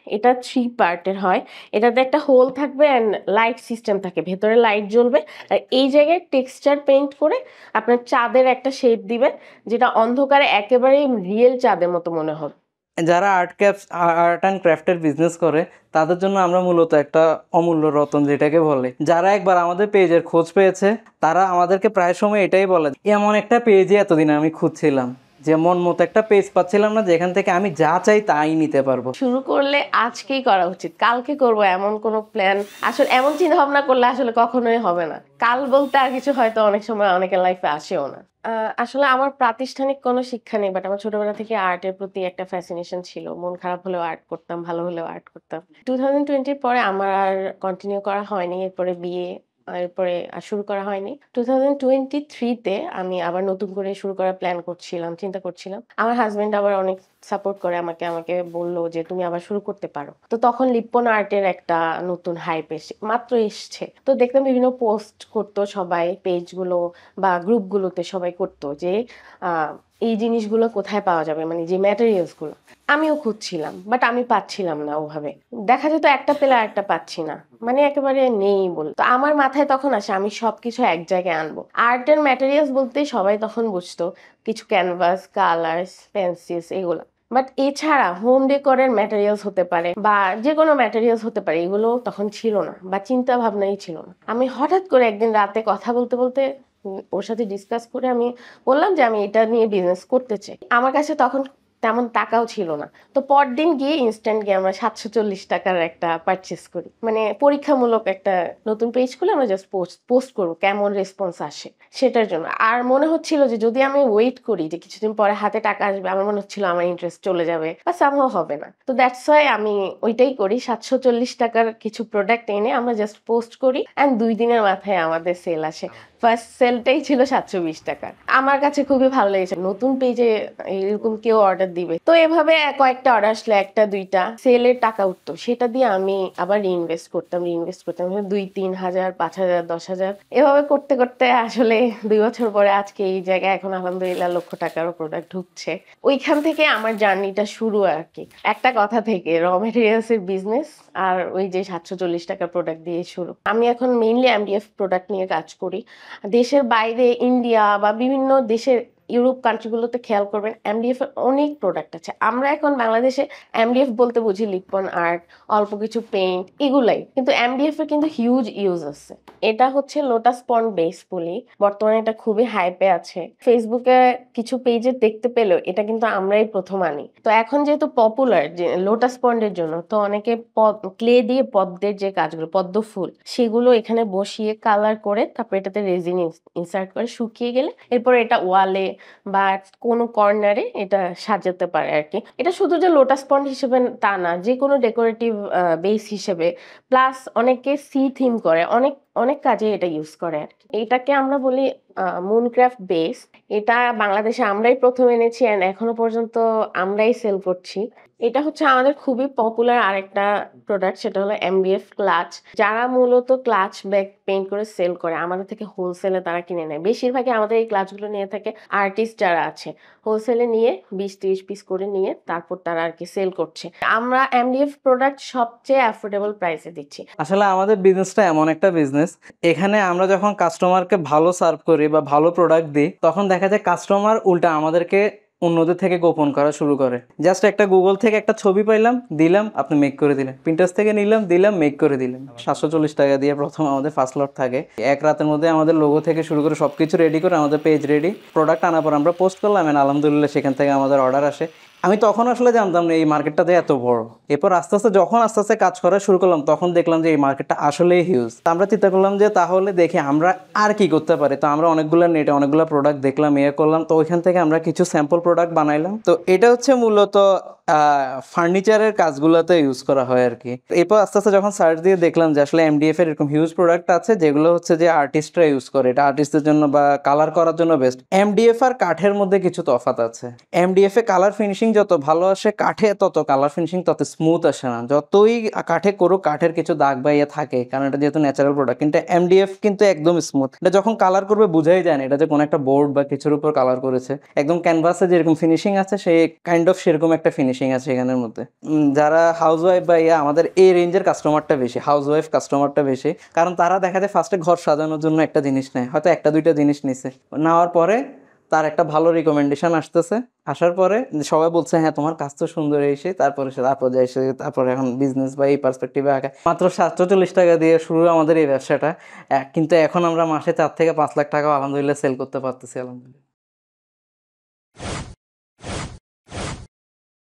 এটা 3 পার্টের হয়। এটাতে একটা হোল থাকবে অ্যান্ড লাইট সিস্টেম থাকে। ভেতরে লাইট জ্বলবে। আর এই জায়গায় টেক্সচার পেইন্ট করে আপনার চাঁদের একটা শেপ দিবে, যেটা অন্ধকারে একেবারেই রিয়েল চাঁদের মতো মনে হবে। যারা আর্ট অ্যান্ড ক্রাফটের বিজনেস করে তাদের জন্য আমরা মূলত একটা অমূল্য রতন যেটাকে বলে। যারা একবার আমাদের পেজের খোঁজ পেয়েছে তারা আমাদেরকে প্রায় সময় এটাই বলে, এমন একটা পেজই এতদিন আমি খুঁজছিলাম, যে মন মতো একটা পেজ পাচ্ছিলাম না যেখান থেকে আমি যা চাই তাই নিতে পারবো। শুরু করলে আজকেই করা উচিত, কালকে করব এমন কোনো প্ল্যান আসলে এমন চিন্তা ভাবনা করলে আসলে কখনোই হবে না। কাল বলতে আর কিছু হয়তো অনেক সময় অনেকের লাইফে আসেও না। আসলে আমার প্রাতিষ্ঠানিক কোনো শিক্ষা নেই, বাট আমার ছোটবেলা থেকে আর্টের প্রতি একটা ফ্যাসিনেশন ছিল। মন খারাপ হলেও আর্ট করতাম, ভালো হলেও আর্ট করতাম। 2020 পরে আমার আর কন্টিনিউ করা হয়নি। এরপরে বিয়ে, এরপরে আর শুরু করা হয়নি। 2023 তে আমি আবার নতুন করে শুরু করার প্ল্যান করছিলাম, চিন্তা করছিলাম। আমার হাজবেন্ড আবার অনেক সাপোর্ট করে আমাকে, বলল যে তুমি আবার শুরু করতে পারো। তো তখন লিপ্পন আর্টের একটা নতুন হাইপ মাত্র এসছে। তো দেখতাম বিভিন্ন পোস্ট করতো সবাই, পেজগুলো বা গ্রুপগুলোতে সবাই করতো যে আহ এই জিনিসগুলো কোথায় পাওয়া যাবে, মানে যে ম্যাটেরিয়ালস গুলো। আমিও খুঁজছিলাম, বাট আমি পাচ্ছিলাম না ওভাবে। দেখা যেত একটা পেলে আরেকটা পাচ্ছি না, মানে একেবারে নেই বল। তো আমার মাথায় তখন আসে আমি সবকিছু এক জায়গায় আনবো। আর্টের ম্যাটেরিয়ালস বলতে সবাই তখন বুঝতো কিছু ক্যানভাস, কালার্স, পেন্সিলস, এগুলো। বাট এছাড়া হোম ডেকোরের ম্যাটেরিয়ালস হতে পারে বা যে কোনো ম্যাটেরিয়ালস হতে পারে, এগুলো তখন ছিল না বা চিন্তা ভাবনাই ছিল না। আমি হঠাৎ করে একদিন রাতে কথা বলতে বলতে ওর সাথে ডিসকাস করে আমি বললাম যে আমি এটা নিয়ে বিজনেস করতে চাই। আমার কাছে তখন তেমন টাকাও ছিল না। তো পরদিন গিয়ে ইনস্ট্যান্ট গিয়ে আমরা 740 টাকার একটা পারচেস করি, মানে পরীক্ষামূলক একটা নতুন পেজ খুলে আমরা জাস্ট পোস্ট করবো কেমন রেসপন্স আসে সেটার জন্য। আর মনে হচ্ছিল যে যদি আমি ওয়েট করি যে কিছুদিন পরে হাতে টাকা আসবে, আমার মনে হচ্ছিল আমার ইন্টারেস্ট চলে যাবে বা সামহাও হবে না। তো দ্যাটস ওয়াই আমি ওইটাই করি। 740 টাকার কিছু প্রোডাক্ট এনে আমরা জাস্ট পোস্ট করি অ্যান্ড 2 দিনের মাথায় আমাদের সেল আসে। ফার্স্ট সেলটাই ছিল 720 টাকার। আমার কাছে খুবই ভালো লেগেছে, নতুন পেজে এরকম কেউ অর্ডার দিবে। তো এভাবে কয়েকটা অর্ডার আসলে, একটা দুইটা সেলের টাকা উঠতো, সেটা দিয়ে আমি আবার রিইনভেস্ট করতাম 2-3 হাজার, 5,000, 10,000, এভাবে করতে করতে আসলে 2 বছর পরে আজকে এই জায়গায় এখন আলহামদুলিল্লাহ লক্ষ টাকারও প্রোডাক্ট ঢুকছে। ওইখান থেকে আমার জার্নিটা শুরু আর কি, একটা কথা থেকে র মেটেরিয়ালস এর বিজনেস আর ওই যে 740 টাকার প্রোডাক্ট দিয়ে শুরু। আমি এখন মেইনলি এমডিএফ প্রোডাক্ট নিয়ে কাজ করি। দেশের বাইরে ইন্ডিয়া বা বিভিন্ন দেশের ইউরোপ কান্ট্রিগুলোতে খেয়াল করবেন এমডিএফ এর অনেক প্রোডাক্ট আছে। আমরা এখন বাংলাদেশে এমডিএফ বলতে বুঝি লিপন আর্ট, অল্প কিছু পেইন্ট, এগুলাই। কিন্তু এমডিএফ এর কিন্তু হিউজ ইউজ আছে। এটা হচ্ছে লোটাস পন্ড বেস পুলি, বর্তমানে এটা খুবই হাইপে আছে। ফেসবুকে কিছু পেজে দেখতে পেলেও এটা কিন্তু আমরাই প্রথম আনি। তো এখন যেহেতু পপুলার যে লোটাস পন্ডের জন্য, তো অনেকে ক্লে দিয়ে পদ্মের যে কাজগুলো, পদ্ম ফুল, সেগুলো এখানে বসিয়ে কালার করে তারপর এটাতে রেজিন ইনসার্ট করে শুকিয়ে গেলে এরপর এটা ওয়ালে বা কোনো কর্নারে এটা সাজাতে পারে আর কি। এটা শুধু যে লোটাস পন্ড হিসেবে তা না, যে কোনো ডেকোরেটিভ বেস হিসেবে, প্লাস অনেকে সি থিম করে, অনেক অনেক কাজে এটা ইউজ করে আর কি। এটাকে আমরা বলি মুনক্রাফট বেস। এটা বাংলাদেশে আমরাই প্রথম এনেছি এন্ড এখনো পর্যন্ত আমরাই সেল করছি। এটা হচ্ছে আমাদের খুবই পপুলার আরেকটা প্রোডাক্ট, সেটা হলো এমডিএফ ক্লাচ। যারা মূলত ক্লাচ ব্যাগ পেইন্ট করে সেল করে আমাদের থেকে হোলসেলে তারা কিনে নেয়। বেশিরভাগই আমাদের এই ক্লাচগুলো নিয়ে থাকে আর্টিস্ট যারা আছে, হোলসেলে নিয়ে 20-30 পিস করে নিয়ে তারপর তারা আর কি সেল করছে। আমরা এমডিএফ প্রোডাক্ট সবচেয়ে অ্যাফোর্ডেবল প্রাইসে দিচ্ছি। আসলে আমাদের বিজনেসটা এমন একটা বিজনেস, এখানে আমরা যখন কাস্টমারকে ভালো সার্ভ করি বা ভালো প্রোডাক্ট দিই তখন দেখা যায় কাস্টমার উল্টা আমাদেরকে অন্যদের থেকে গোপন করা শুরু করে। জাস্ট একটা গুগল থেকে একটা ছবি পাইলাম, দিলাম, আপনি মেক করে দিলেন। প্রিন্টার্স থেকে নিলাম, দিলাম, মেক করে দিলেন। 740 টাকা দিয়ে প্রথম আমাদের ফার্স্ট লট থাকে। এক রাতের মধ্যে আমাদের লোগো থেকে শুরু করে সবকিছু রেডি করে আমাদের পেজ রেডি, প্রোডাক্ট আনার পর আমরা পোস্ট করলাম, আলহামদুলিল্লাহ সেখান থেকে আমাদের অর্ডার আসে। আমি তখন আসলে জানতাম না এই মার্কেটটাতে এত বড়। এরপর আস্তে আস্তে যখন আস্তে আস্তে কাজ করা শুরু করলাম তখন দেখলাম যে এই মার্কেটটা আসলেই হিউজ। তো আমরা চিন্তা করলাম যে তাহলে দেখি আমরা আর কি করতে পারি। তো আমরা অনেকগুলো নেটে অনেকগুলো প্রোডাক্ট দেখলাম, করলাম। তো ওইখান থেকে আমরা কিছু স্যাম্পল প্রোডাক্ট বানাইলাম। তো এটা হচ্ছে মূলত ফার্নিচারের কাজগুলোতে ইউজ করা হয় আর কি। এরপর আস্তে আস্তে যখন সার্চ দিয়ে দেখলাম যে আসলে এমডিএফ এর এরকম হিউজ প্রোডাক্ট আছে যেগুলো হচ্ছে যে আর্টিস্টরা ইউজ করে, এটা আর্টিস্টদের জন্য বা কালার করার জন্য বেস্ট। এমডিএফ আর কাঠের মধ্যে কিছু তফাৎ আছে। এমডিএফ এ কালার ফিনিশিং যত ভালো আসে কাঠে তত কালার ফিনিশিং তত স্মুথ আসে না, যতই কাঠে করুক কাঠের কিছু দাগ বা ইয়ে থাকে, কারণ এটা যেহেতু ন্যাচারাল প্রোডাক্ট। কিন্তু এমডিএফ কিন্তু একদম স্মুথ, এটা যখন কালার করবে বোঝাই যায় না এটা যে কোনো একটা বোর্ড বা কিছুর উপর কালার করেছে। একদম ক্যানভাসে যেরকম ফিনিশিং আছে সেই কাইন্ড অফ সেরকম একটা ফিনিশিং আছে এখানের মধ্যে। যারা হাউস ওয়াইফ বা ইয়া, আমাদের এই রেঞ্জের কাস্টমারটা বেশি, হাউস ওয়াইফ কাস্টমারটা বেশি, কারণ তারা দেখা যায় ফার্স্টে ঘর সাজানোর জন্য একটা জিনিস নেয়, হয়তো একটা দুইটা জিনিস নিছে, নেওয়ার পরে তার একটা ভালো রিকমেন্ডেশন আসতেছে, আসার পরে সবাই বলছে হ্যাঁ তোমার কাজ তো সুন্দর এসে, তারপরে সে তারপর যায় সে, তারপরে এখন বিজনেস বা এই পার্সপেক্টিভে আগে মাত্র 740 টাকা দিয়ে শুরু আমাদের এই ব্যবসাটা। কিন্তু এখন আমরা মাসে 4 থেকে 5 লাখ টাকা আলহামদুলিল্লাহ সেল করতে পারতেছি আলহামদুলিল্লাহ।